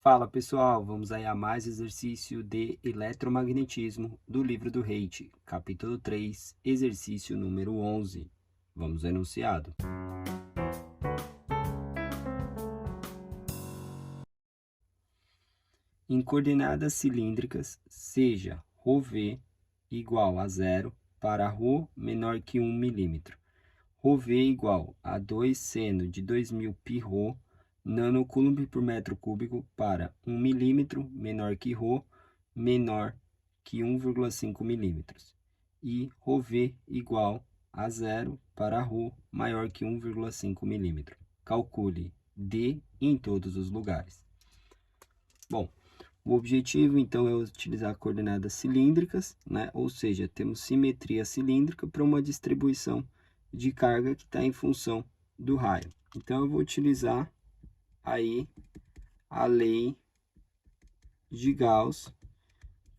Fala pessoal, vamos aí a mais exercício de eletromagnetismo do livro do Reiki, capítulo 3, exercício número 11. Vamos ao enunciado. Em coordenadas cilíndricas, seja ρV igual a 0 para ρ menor que 1 milímetro. ρV igual a 2 seno de 2000 π-ρ nanocoulomb por metro cúbico para 1 milímetro menor que ρ menor que 1,5 milímetros. E ρV igual a 0 para ρ maior que 1,5 milímetro. Calcule D em todos os lugares. Bom, o objetivo, então, é utilizar coordenadas cilíndricas, né? Ou seja, temos simetria cilíndrica para uma distribuição de carga que está em função do raio. Então, eu vou utilizar aí a lei de Gauss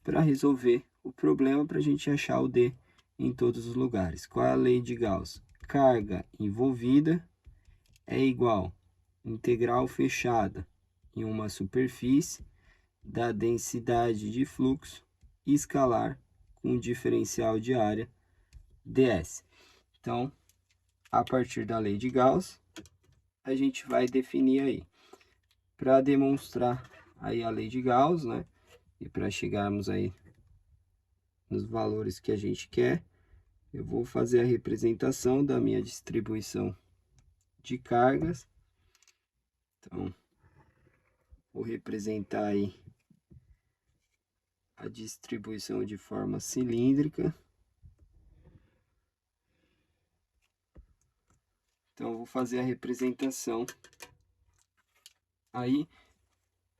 para resolver o problema, para a gente achar o D em todos os lugares. Qual é a lei de Gauss? Carga envolvida é igual a integral fechada em uma superfície da densidade de fluxo escalar com diferencial de área ds. Então, a partir da lei de Gauss, a gente vai definir aí, para demonstrar aí a lei de Gauss, né? E para chegarmos aí nos valores que a gente quer, eu vou fazer a representação da minha distribuição de cargas. Então, vou representar aí a distribuição de forma cilíndrica. Então, eu vou fazer a representação aí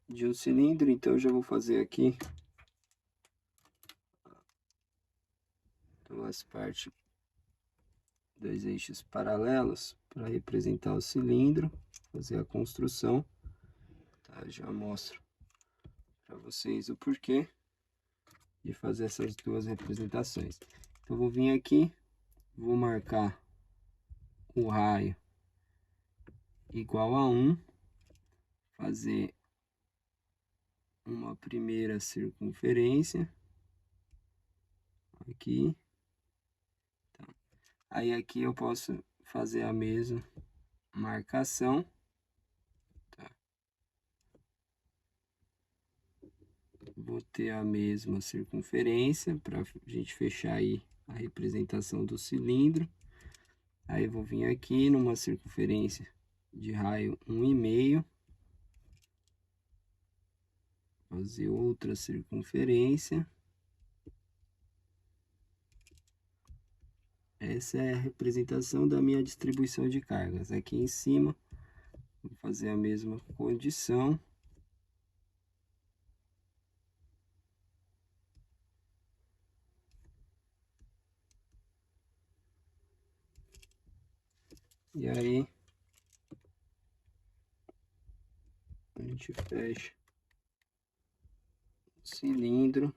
de um cilindro. Então, eu já vou fazer aqui duas partes, dois eixos paralelos para representar o cilindro, fazer a construção. Tá? Já mostro para vocês o porquê de fazer essas duas representações. Então, eu vou vir aqui, vou marcar o raio igual a 1, fazer uma primeira circunferência aqui. Tá. Aí aqui eu posso fazer a mesma marcação. Tá. Vou ter a mesma circunferência para a gente fechar aí a representação do cilindro. Aí eu vou vir aqui numa circunferência de raio 1,5, fazer outra circunferência. Essa é a representação da minha distribuição de cargas. Aqui em cima, vou fazer a mesma condição. E aí, a gente fecha o cilindro.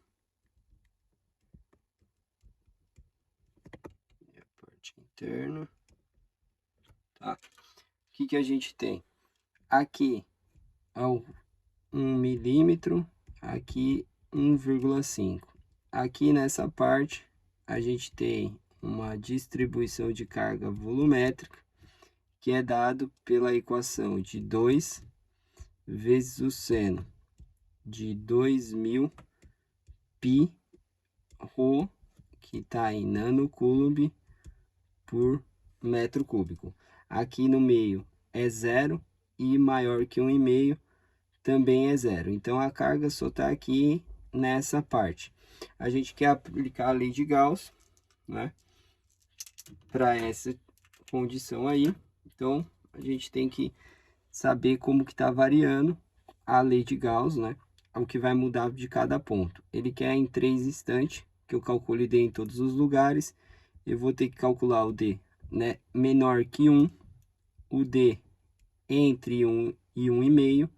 E a parte interna. Tá? O que a gente tem? Aqui, ao 1 milímetro, aqui 1,5. Aqui nessa parte, a gente tem uma distribuição de carga volumétrica, que é dado pela equação de 2 vezes o seno de 2000 π-ρ, que está em nanocoulomb por metro cúbico. Aqui no meio é 0 e maior que 1,5 também é 0. Então, a carga só está aqui nessa parte. A gente quer aplicar a lei de Gauss, né, para essa condição aí. Então, a gente tem que saber como que está variando a lei de Gauss, né? O que vai mudar de cada ponto. Ele quer em 3 instantes, que eu calcule D em todos os lugares. Eu vou ter que calcular o D, né, menor que 1, o D entre 1 e 1,5,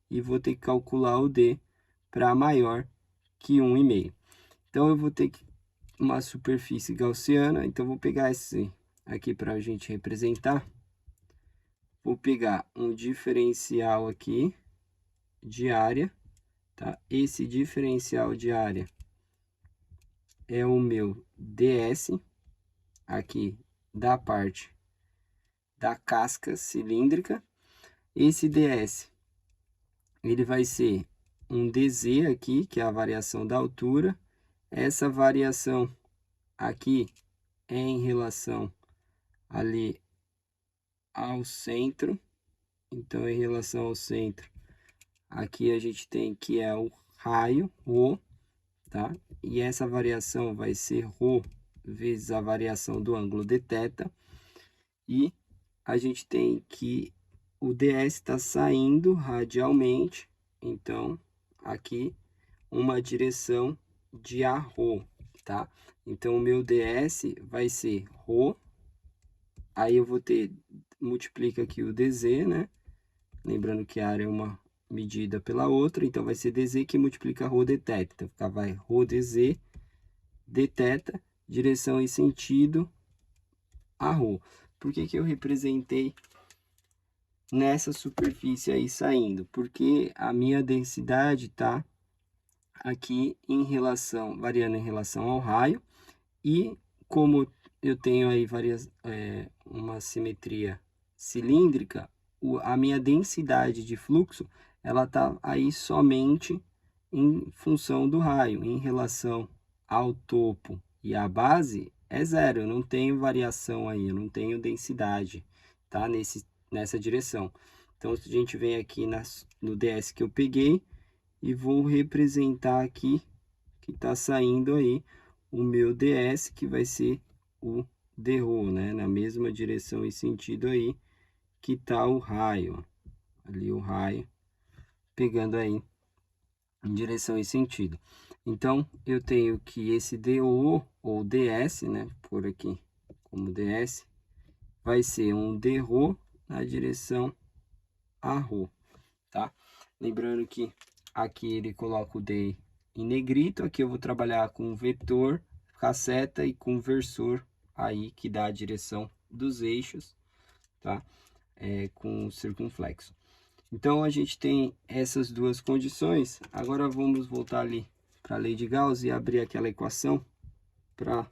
e vou ter que calcular o D para maior que 1,5. Então, eu vou ter que uma superfície gaussiana. Então, vou pegar esse aqui para a gente representar. Vou pegar um diferencial aqui, de área, tá? Esse diferencial de área é o meu ds, aqui da parte da casca cilíndrica. Esse ds, ele vai ser um dz aqui, que é a variação da altura. Essa variação aqui é em relação ali ao centro. Então, em relação ao centro, aqui a gente tem que é o raio, ρ, tá? E essa variação vai ser ρ vezes a variação do ângulo de θ. E a gente tem que o ds está saindo radialmente, então aqui uma direção de arro, tá? Então o meu ds vai ser ρ, aí eu vou ter, multiplica aqui o dz, né? Lembrando que a área é uma medida pela outra, então vai ser dz que multiplica ρ dθ. Então vai ρ dz dθ, direção e sentido a ρ. Por que que eu representei nessa superfície aí saindo? Porque a minha densidade tá aqui em relação, variando em relação ao raio, e como eu tenho aí uma simetria cilíndrica, a minha densidade de fluxo, ela tá aí somente em função do raio, em relação ao topo e à base é zero, eu não tenho variação aí, eu não tenho densidade, tá? Nessa direção. Então, a gente vem aqui no ds que eu peguei e vou representar aqui que tá saindo aí o meu ds, que vai ser o dρ, né? Na mesma direção e sentido aí que tá o raio, ó. Ali o raio pegando aí em direção e sentido. Então, eu tenho que esse dO ou ds, né, por aqui como ds, vai ser um dρ na direção a ρ, tá? Lembrando que aqui ele coloca o d em negrito, aqui eu vou trabalhar com vetor, com a seta e com versor aí que dá a direção dos eixos, tá? Com o circunflexo. Então, a gente tem essas duas condições. Agora, vamos voltar ali para a lei de Gauss e abrir aquela equação para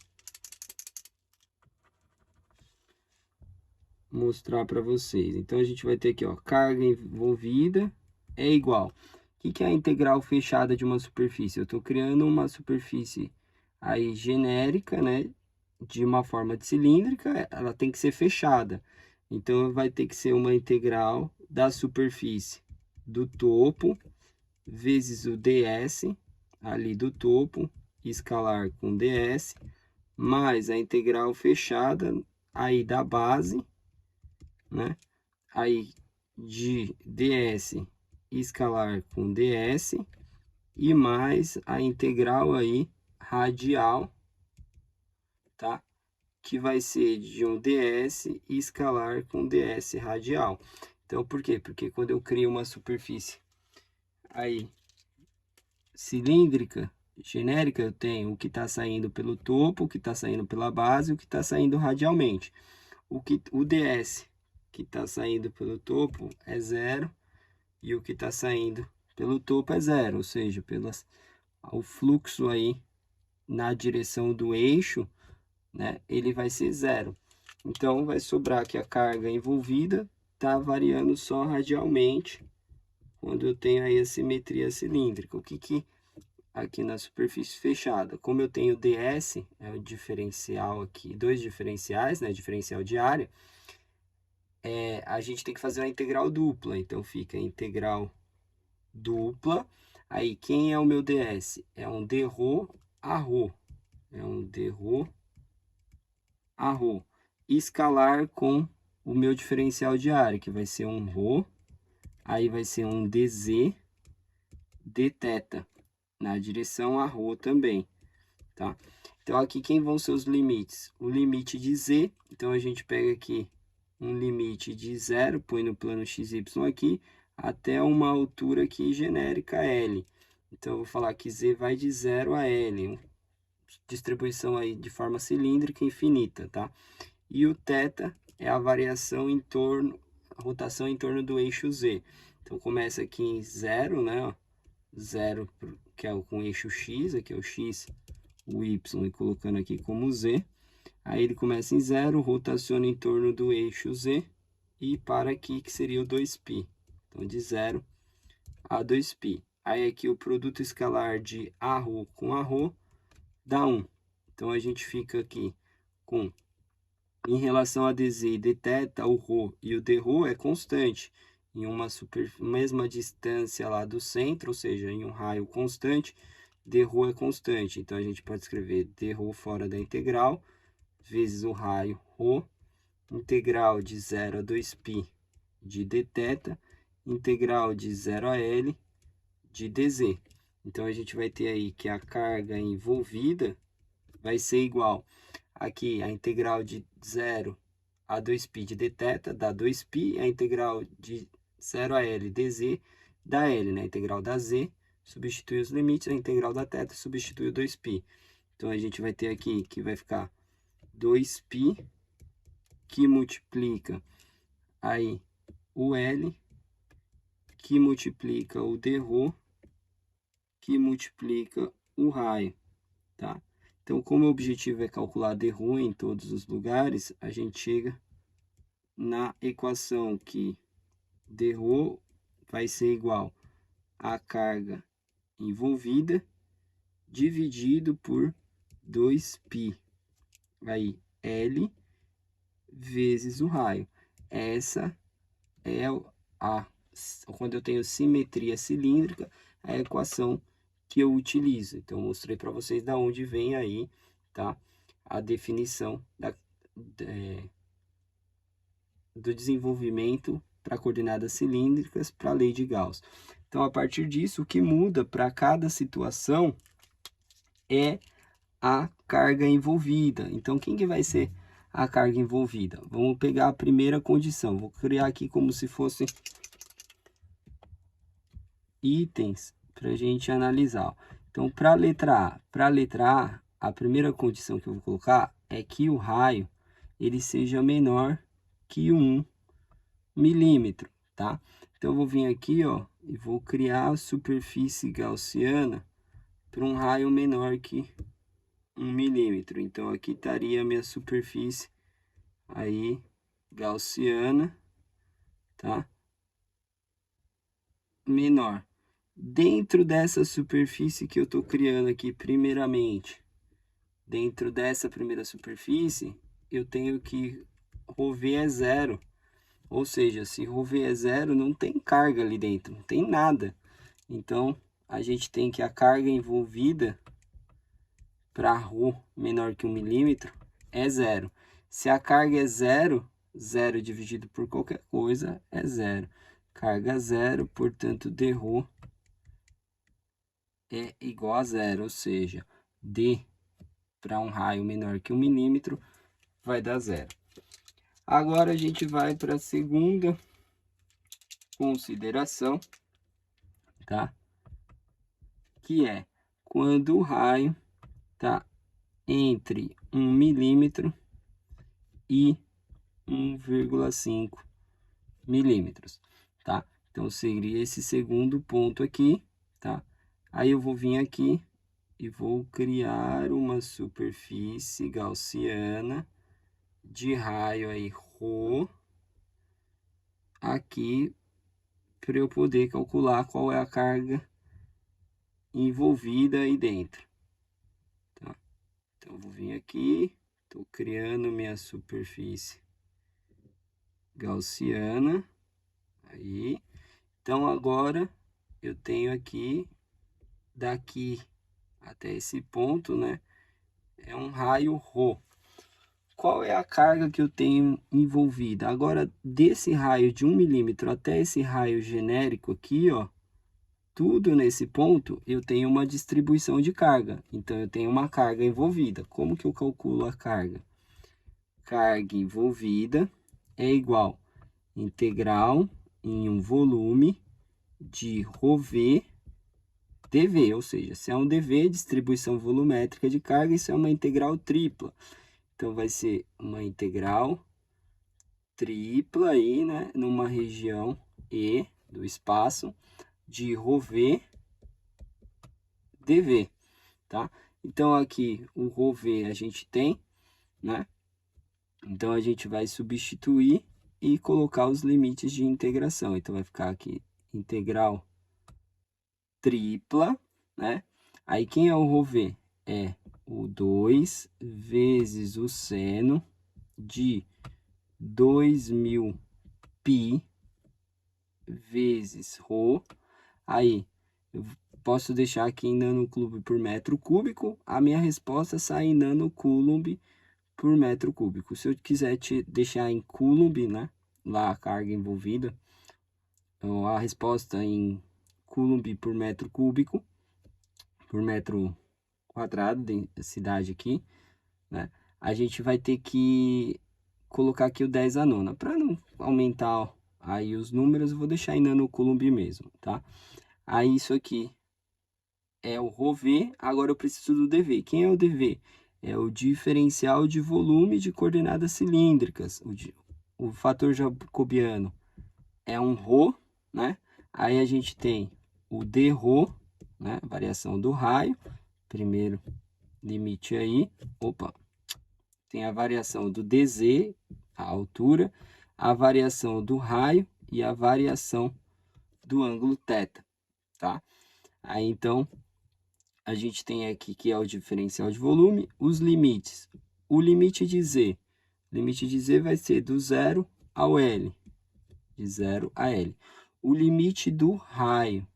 mostrar para vocês. Então, a gente vai ter aqui, ó, carga envolvida é igual. O que é a integral fechada de uma superfície? Eu estou criando uma superfície aí genérica, né? De uma forma de cilíndrica, ela tem que ser fechada. Então, vai ter que ser uma integral da superfície do topo vezes o ds ali do topo, escalar com ds, mais a integral fechada aí da base, né? Aí de ds escalar com ds e mais a integral aí radial, tá? Que vai ser de um ds escalar com ds radial. Então, por quê? Porque quando eu crio uma superfície aí cilíndrica, genérica, eu tenho o que está saindo pelo topo, o que está saindo pela base, o que está saindo radialmente. O ds que está saindo pelo topo é zero e o que está saindo pelo topo é zero, ou seja, o fluxo aí na direção do eixo, né, ele vai ser zero. Então, vai sobrar que a carga envolvida está variando só radialmente quando eu tenho aí a simetria cilíndrica. O que aqui na superfície fechada, como eu tenho ds, é o diferencial aqui, dois diferenciais, né, diferencial de área, a gente tem que fazer uma integral dupla, então fica integral dupla. Aí, quem é o meu ds? É um dρ a ρ, é um dρ a ρ, escalar com o meu diferencial de área, que vai ser um ρ, aí vai ser um dz dθ, na direção a ρ também, tá? Então, aqui quem vão ser os limites? O limite de z, então a gente pega aqui um limite de zero, põe no plano xy aqui, até uma altura aqui genérica L. Então, eu vou falar que z vai de 0 a L, distribuição aí de forma cilíndrica infinita, tá? E o θ é a variação em torno, a rotação em torno do eixo z. Então, começa aqui em 0, né? Ó, 0, que é com eixo X, aqui é o X, o Y, e colocando aqui como Z. Aí ele começa em 0, rotaciona em torno do eixo Z e para aqui, que seria o 2π. Então, de 0 a 2π. Aí aqui o produto escalar de Aρρ com Arρ dá 1. Então, a gente fica aqui com, em relação a dz e dθ, o ρ e o dρ é constante. Em uma mesma distância lá do centro, ou seja, em um raio constante, dρ é constante. Então, a gente pode escrever dρ fora da integral, vezes o raio ρ, integral de 0 a 2π de dθ, integral de 0 a L de dz. Então, a gente vai ter aí que a carga envolvida vai ser igual aqui a integral de 0 a 2π de dθ dá 2π, a integral de 0 a L dz dá L, né? A integral da z, substitui os limites, a integral da θ substitui o 2π. Então, a gente vai ter aqui que vai ficar 2π, que multiplica aí o L, que multiplica o dρ, que multiplica o raio, tá? Então, como o objetivo é calcular dρ em todos os lugares, a gente chega na equação que dρ vai ser igual à carga envolvida dividido por 2π. Aí, L vezes o raio. Essa é quando eu tenho simetria cilíndrica, a equação que eu utilizo. Então, eu mostrei para vocês da onde vem aí, tá? A definição do desenvolvimento para coordenadas cilíndricas para a lei de Gauss. Então, a partir disso, o que muda para cada situação é a carga envolvida. Então, quem que vai ser a carga envolvida? Vamos pegar a primeira condição. Vou criar aqui como se fosse itens para a gente analisar. Então, para a letra A, a primeira condição que eu vou colocar é que o raio ele seja menor que 1 milímetro, tá? Então, eu vou vir aqui, ó, e vou criar a superfície gaussiana para um raio menor que 1 milímetro. Então, aqui estaria a minha superfície aí gaussiana, tá? Menor. Dentro dessa superfície que eu estou criando aqui, primeiramente, dentro dessa primeira superfície, eu tenho que ρv é 0. Ou seja, se ρv é 0, não tem carga ali dentro, não tem nada. Então, a gente tem que a carga envolvida para ρ menor que 1 milímetro é 0. Se a carga é 0, 0 dividido por qualquer coisa é 0. Carga 0, portanto, dρ é igual a 0, ou seja, D para um raio menor que 1 milímetro vai dar 0. Agora a gente vai para a segunda consideração, tá? Que é quando o raio está entre 1 milímetro e 1,5 milímetros, tá? Então, seria esse segundo ponto aqui, tá? Aí eu vou vir aqui e vou criar uma superfície gaussiana de raio aí ρ aqui para eu poder calcular qual é a carga envolvida aí dentro, tá? Então, eu vou vir aqui, estou criando minha superfície gaussiana aí. Então, agora eu tenho aqui, daqui até esse ponto, né? É um raio ρ. Qual é a carga que eu tenho envolvida? Agora, desse raio de 1 milímetro até esse raio genérico aqui, ó, tudo nesse ponto, eu tenho uma distribuição de carga. Então, eu tenho uma carga envolvida. Como que eu calculo a carga? Carga envolvida é igual a integral em um volume de ρv dV, ou seja, se é um dV, distribuição volumétrica de carga, isso é uma integral tripla. Então, vai ser uma integral tripla aí, né, numa região E do espaço de ρv dv, tá? Então, aqui o ρv a gente tem, né? Então, a gente vai substituir e colocar os limites de integração. Então, vai ficar aqui integral tripla, né? Aí, quem é o ρv? É o 2 vezes o seno de 2000 π vezes ρ. Aí, eu posso deixar aqui em nanocoulomb por metro cúbico. A minha resposta sai em nanocoulomb por metro cúbico. Se eu quiser te deixar em coulomb, né? Lá a carga envolvida, então, a resposta em coulomb por metro cúbico, por metro quadrado, densidade aqui, né? A gente vai ter que colocar aqui o 10 à nona. Para não aumentar aí os números, eu vou deixar em nanocoulomb mesmo, tá? Aí isso aqui é o ρv, agora eu preciso do dv. Quem é o dv? É o diferencial de volume de coordenadas cilíndricas. O fator jacobiano é um ρ, né? Aí a gente tem o dρ, né? Variação do raio. Primeiro limite aí. Opa! Tem a variação do dz, a altura, a variação do raio e a variação do ângulo θ, tá? Aí, então, a gente tem aqui que é o diferencial de volume, os limites. O limite de z vai ser do 0 ao L, de 0 a L. O limite do raio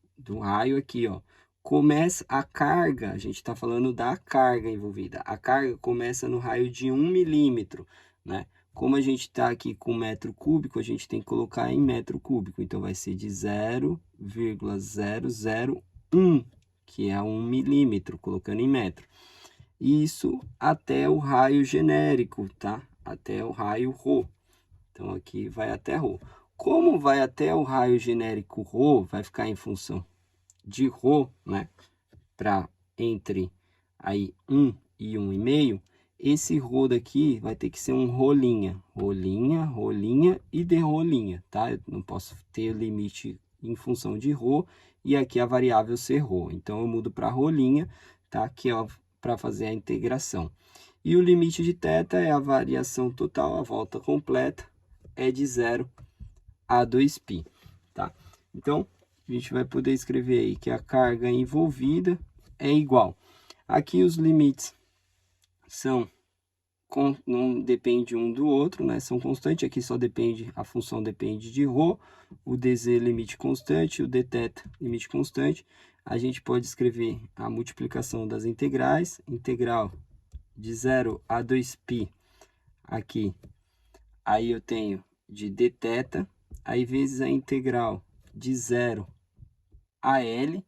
aqui, ó, começa a carga, a gente está falando da carga envolvida. A carga começa no raio de 1 milímetro, né? Como a gente está aqui com metro cúbico, a gente tem que colocar em metro cúbico. Então, vai ser de 0,001, que é 1 milímetro, colocando em metro. Isso até o raio genérico, tá? Até o raio ρ. Então, aqui vai até ρ. Como vai até o raio genérico ρ, vai ficar em função de ρ, né? Para entre aí 1 e 1,5, esse ρ daqui vai ter que ser um rolinha. Rolinha, rolinha e derrolinha, tá? Eu não posso ter limite em função de ρ e aqui a variável ser ρ. Então, eu mudo para rolinha, tá? Aqui, ó, para fazer a integração. E o limite de θ é a variação total, a volta completa, é de 0 a 2π, tá? Então, a gente vai poder escrever aí que a carga envolvida é igual. Aqui os limites não dependem um do outro, né? São constantes, aqui só depende, a função depende de ρ, o dz limite constante, o dθ limite constante. A gente pode escrever a multiplicação das integrais, integral de 0 a 2π aqui, aí eu tenho de dθ, aí vezes a integral de 0 a L,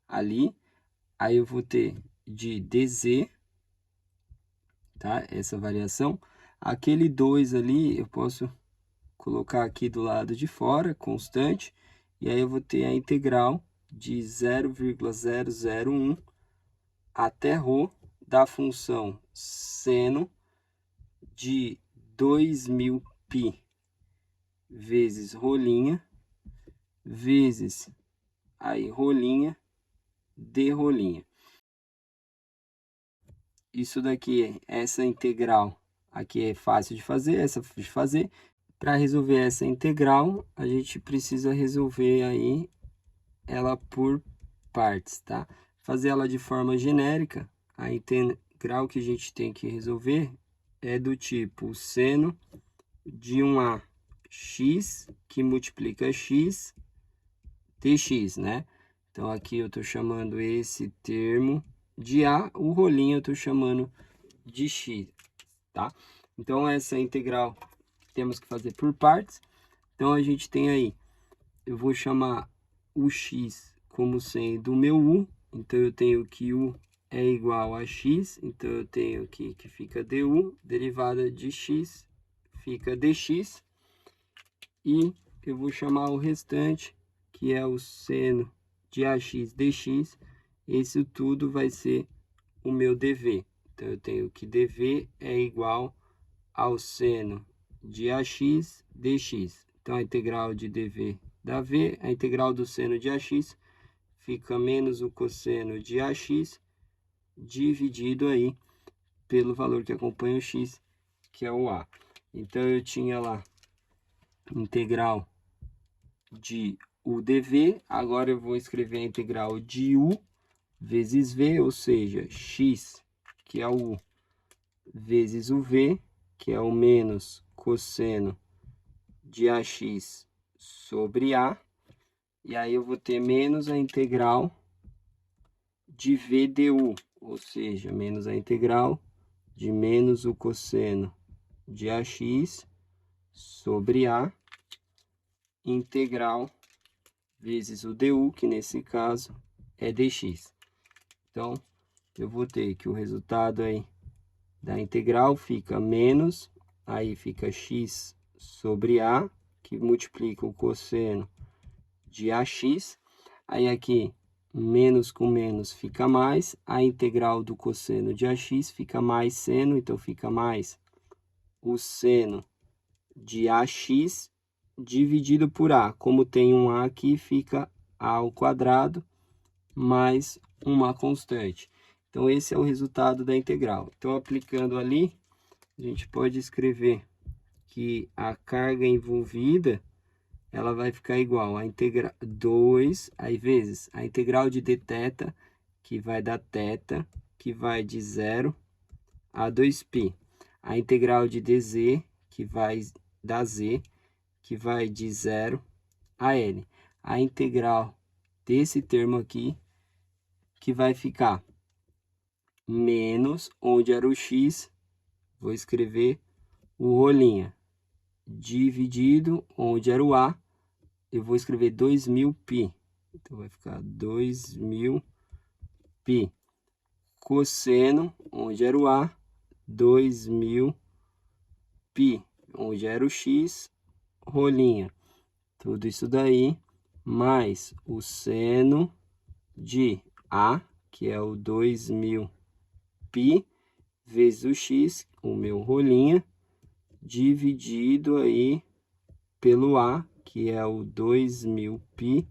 ali, aí eu vou ter de dz, tá? Essa variação. Aquele 2 ali, eu posso colocar aqui do lado de fora, constante, e aí eu vou ter a integral de 0,001 até ρ da função seno de 2000 π vezes rolinha, vezes aí rolinha, de rolinha. Isso daqui, essa integral aqui é fácil de fazer, essa de fazer. Para resolver essa integral, a gente precisa resolver aí ela por partes, tá? Fazer ela de forma genérica, a integral que a gente tem que resolver é do tipo seno de 1a x que multiplica x dx, né? Então, aqui eu estou chamando esse termo de a, o rolinho eu estou chamando de x, tá? Então, essa integral temos que fazer por partes. Então, a gente tem aí, eu vou chamar o x como sendo o meu u. Então, eu tenho que u é igual a x. Então, eu tenho aqui que fica du, derivada de x, fica dx. E eu vou chamar o restante, que é o seno de ax dx. Isso tudo vai ser o meu dv. Então, eu tenho que dv é igual ao seno de ax dx. Então, a integral de dv da V, a integral do seno de AX fica menos o cosseno de AX dividido aí pelo valor que acompanha o X, que é o A. Então, eu tinha lá integral de U dV, agora eu vou escrever a integral de U vezes V, ou seja, X, que é o U, vezes o V, que é o menos cosseno de AX sobre A, e aí eu vou ter menos a integral de V du, ou seja, menos a integral de menos o cosseno de AX sobre A, integral vezes o du, que nesse caso é dx. Então, eu vou ter que o resultado aí da integral fica menos, aí fica x sobre A, que multiplica o cosseno de AX. Aí aqui, menos com menos fica mais, a integral do cosseno de AX fica mais seno, então fica mais o seno de AX dividido por A. Como tem um A aqui, fica A ao quadrado mais uma constante. Então, esse é o resultado da integral. Então, aplicando ali, a gente pode escrever que a carga envolvida, ela vai ficar igual a 2, aí vezes a integral de dθ, que vai dar θ, que vai de 0 a 2π. A integral de dz, que vai dar z, que vai de 0 a L. A integral desse termo aqui, que vai ficar menos, onde era o x, vou escrever o rolinha, dividido, onde era o A, eu vou escrever 2000π. Então, vai ficar 2000π. Cosseno, onde era o A, 2000π, onde era o x, rolinha. Tudo isso daí, mais o seno de A, que é o 2000π, vezes o x, o meu rolinha, dividido aí pelo A, que é o 2000π,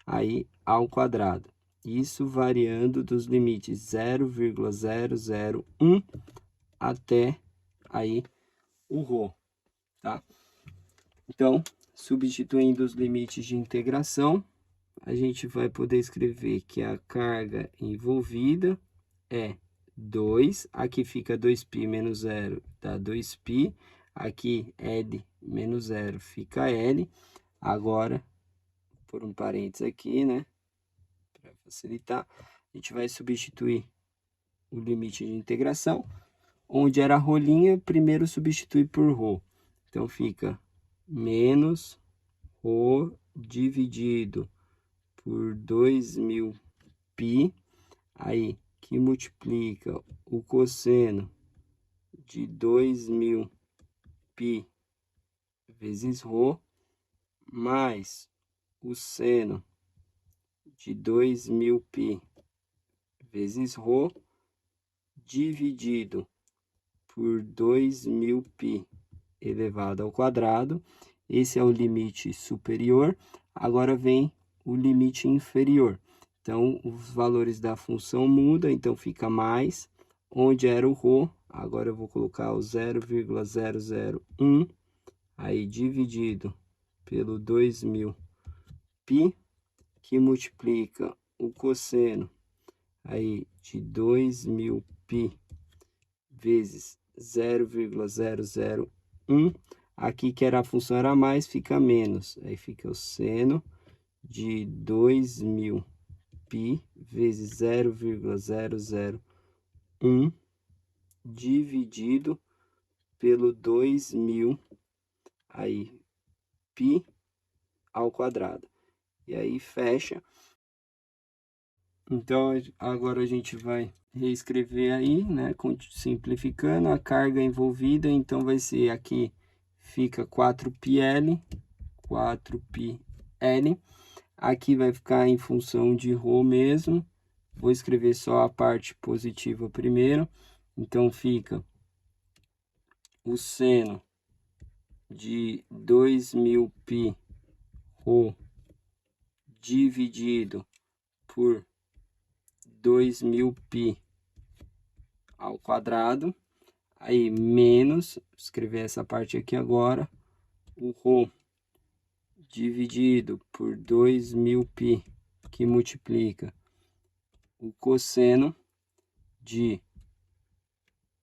aí ao quadrado. Isso variando dos limites 0,001 até aí o ρ, tá? Então, substituindo os limites de integração, a gente vai poder escrever que a carga envolvida é 2, aqui fica 2π menos 0, dá 2π, aqui L menos 0 fica L, agora, por um parênteses aqui, né, para facilitar, a gente vai substituir o limite de integração, onde era a rolinha, primeiro substitui por ρ, então fica menos ρ dividido por 2000π, aí que multiplica o cosseno de 2000π vezes ρ, mais o seno de 2000π vezes ρ, dividido por 2000π elevado ao quadrado. Esse é o limite superior. Agora vem o limite inferior. Então, os valores da função mudam, então fica mais, onde era o ρ, agora eu vou colocar o 0,001, aí dividido pelo 2000π, que multiplica o cosseno aí de 2000π vezes 0,001, aqui que era a função era mais, fica menos, aí fica o seno de 2000π vezes 0,001 dividido pelo 2000 aí π ao quadrado. E aí fecha. Então, agora a gente vai reescrever aí, né, simplificando a carga envolvida, então vai ser aqui fica 4πl, 4πl, aqui vai ficar em função de ρ mesmo, vou escrever só a parte positiva primeiro, então fica o seno de 2000π Rho dividido por 2000π ao quadrado. Aí, menos, vou escrever essa parte aqui agora, o Rho dividido por 2000π, que multiplica o cosseno de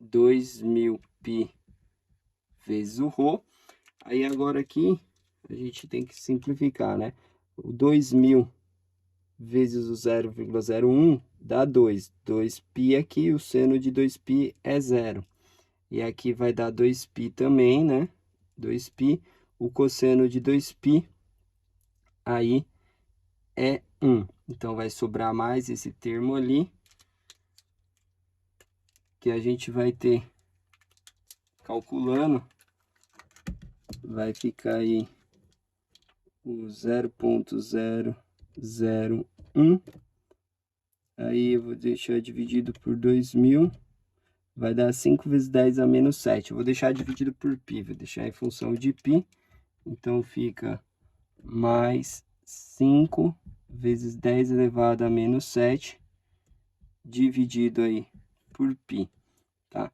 2000π vezes o Rho. Aí, agora aqui, a gente tem que simplificar, né? O 2000 vezes o 0,01 dá 2. 2π aqui, o seno de 2π é 0. E aqui vai dar 2π também, né? 2π. O cosseno de 2π aí é 1. Então, vai sobrar mais esse termo ali, que a gente vai ter, calculando, vai ficar aí o 0,001. Aí, eu vou deixar dividido por 2000. Vai dar 5 vezes 10 a menos 7. Eu vou deixar dividido por π, vou deixar em função de π. Então, fica mais 5 vezes 10 elevado a menos 7, dividido aí por π, tá?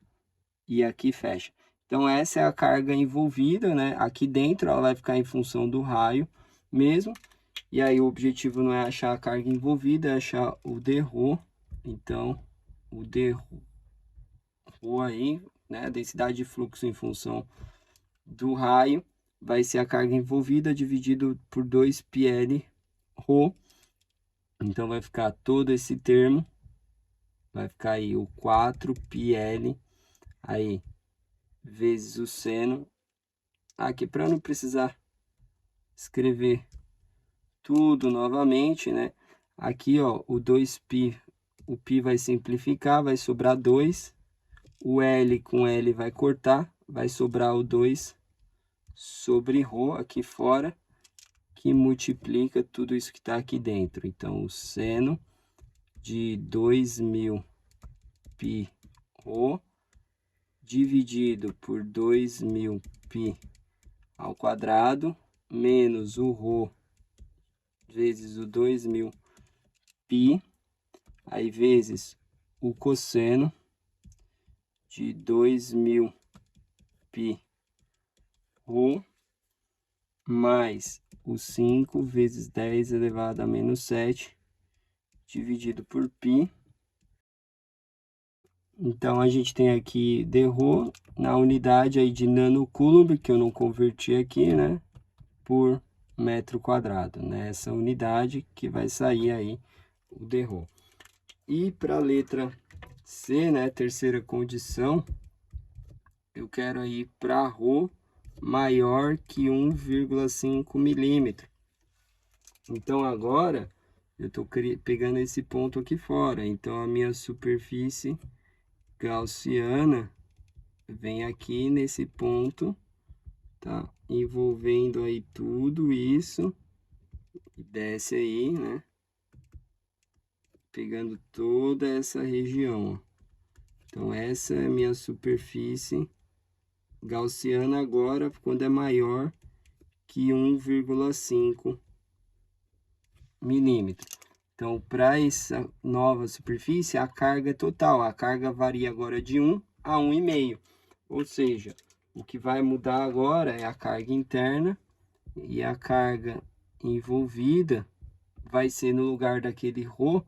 E aqui fecha. Então, essa é a carga envolvida, né? Aqui dentro ela vai ficar em função do raio mesmo. E aí, o objetivo não é achar a carga envolvida, é achar o dρ. Então, o dρ aí, né, a densidade de fluxo em função do raio, vai ser a carga envolvida dividido por 2πl ρ. Então, vai ficar todo esse termo, vai ficar aí o 4πl, aí, vezes o seno. Aqui, para não precisar escrever tudo novamente, né? Aqui, ó, o 2π, o π vai simplificar, vai sobrar 2. O L com L vai cortar, vai sobrar o 2 sobre ρ aqui fora, que multiplica tudo isso que está aqui dentro. Então, o seno de 2000π ρ dividido por 2000π ao quadrado, menos o ρ vezes o 2000π, aí vezes o cosseno de 2000π ρ, mais o 5 vezes 10 elevado a menos 7, dividido por π. Então, a gente tem aqui dρ na unidade aí de nanocoulomb, que eu não converti aqui, né? Por metro quadrado, nessa unidade que vai sair aí o dρ. E para a letra C, né? Terceira condição, eu quero ir para ρ maior que 1,5 milímetro. Então, agora, eu estou pegando esse ponto aqui fora. Então, a minha superfície gaussiana vem aqui nesse ponto, tá? Envolvendo aí tudo isso. E desce aí, né? Pegando toda essa região. Então, essa é a minha superfície gaussiana agora, quando é maior que 1,5 milímetro. Então, para essa nova superfície, a carga é total. A carga varia agora de 1 a 1,5. Ou seja, o que vai mudar agora é a carga interna, e a carga envolvida vai ser no lugar daquele ρ,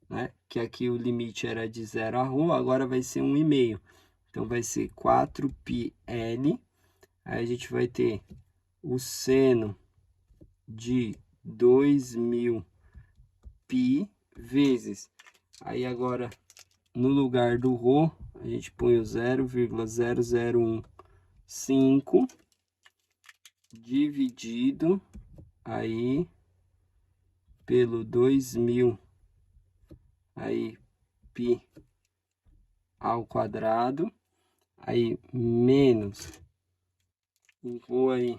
né? Que aqui o limite era de 0 a ρ, agora vai ser 1,5. Então, vai ser 4πl. Aí a gente vai ter o seno de 2000π vezes. Aí agora, no lugar do ρ, a gente põe o 0,0015 dividido aí pelo 2000 aí π ao quadrado, aí menos o ρ aí,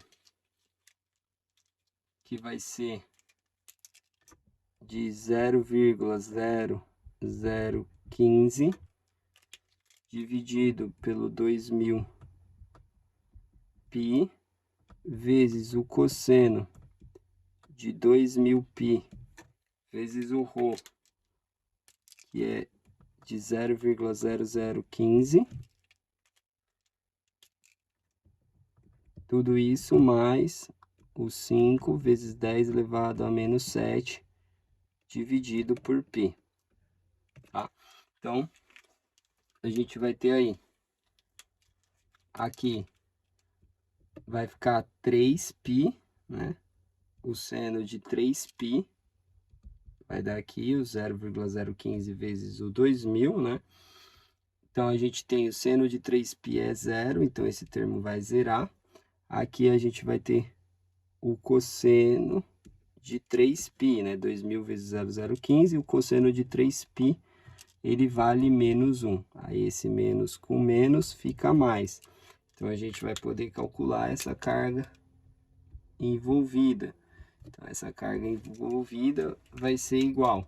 que vai ser de 0,0015 dividido pelo 2000π vezes o cosseno de 2000 π vezes o ρ, que é de 0,0015. Tudo isso mais o 5 vezes 10 elevado a menos 7 dividido por π. Tá? Então, a gente vai ter aí, aqui vai ficar 3π, né? O seno de 3π vai dar aqui o 0,015 vezes o 2000, né? Então, a gente tem o seno de 3π é zero, então esse termo vai zerar. Aqui a gente vai ter o cosseno de 3π, né? 2000 vezes 0,015, o cosseno de 3π, ele vale menos 1. Aí esse menos com menos fica mais. Então, a gente vai poder calcular essa carga envolvida. Então, essa carga envolvida vai ser igual.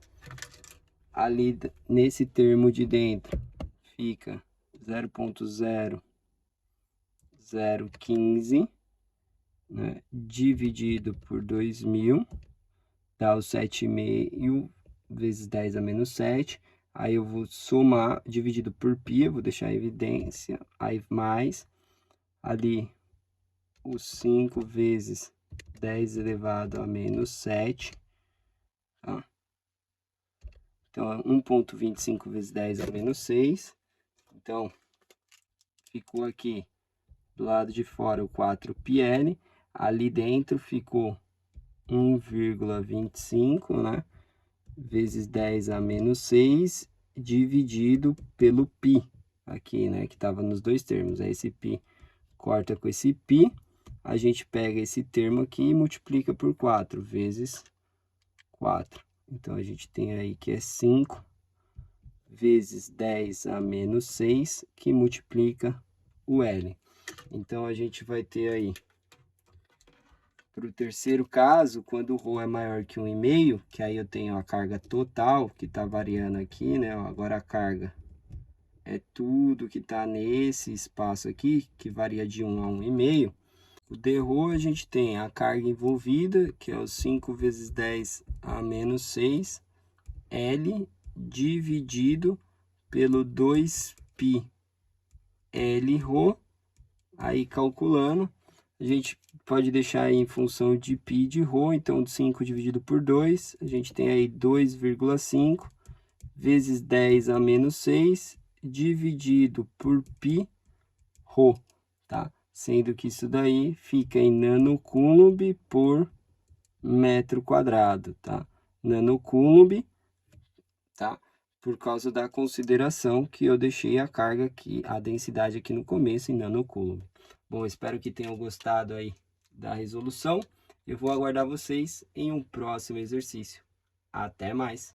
Ali nesse termo de dentro fica 0,0015, né, dividido por 2000, dá o 7,5 vezes 10 a menos 7. Aí eu vou somar, dividido por π, eu vou deixar em evidência, aí mais, ali, o 5 vezes 10 elevado a menos 7, tá? Então, é 1,25 vezes 10 a menos 6. Então, ficou aqui do lado de fora o 4πn, ali dentro ficou 1,25, né? Vezes 10 a menos 6, dividido pelo π, aqui, né? Que estava nos dois termos. Aí esse π corta com esse π, a gente pega esse termo aqui e multiplica por 4, vezes 4. Então, a gente tem aí que é 5 vezes 10 a menos 6, que multiplica o L. Então, a gente vai ter aí, para o terceiro caso, quando o ρ é maior que 1,5, que aí eu tenho a carga total, que está variando aqui, né? Agora a carga é tudo que está nesse espaço aqui, que varia de 1 a 1,5. O dρ a gente tem a carga envolvida, que é o 5 vezes 10 a menos 6, L dividido pelo 2π L ρ. Aí calculando, a gente pode deixar aí em função de π de ρ, então 5 dividido por 2, a gente tem aí 2,5 vezes 10 a menos 6 dividido por π ρ, tá? Sendo que isso daí fica em nanocoulomb por metro quadrado, tá? Nanocoulomb, tá? Por causa da consideração que eu deixei a carga aqui, a densidade aqui no começo em nanocoulomb. Bom, espero que tenham gostado aí da resolução. Eu vou aguardar vocês em um próximo exercício. Até mais!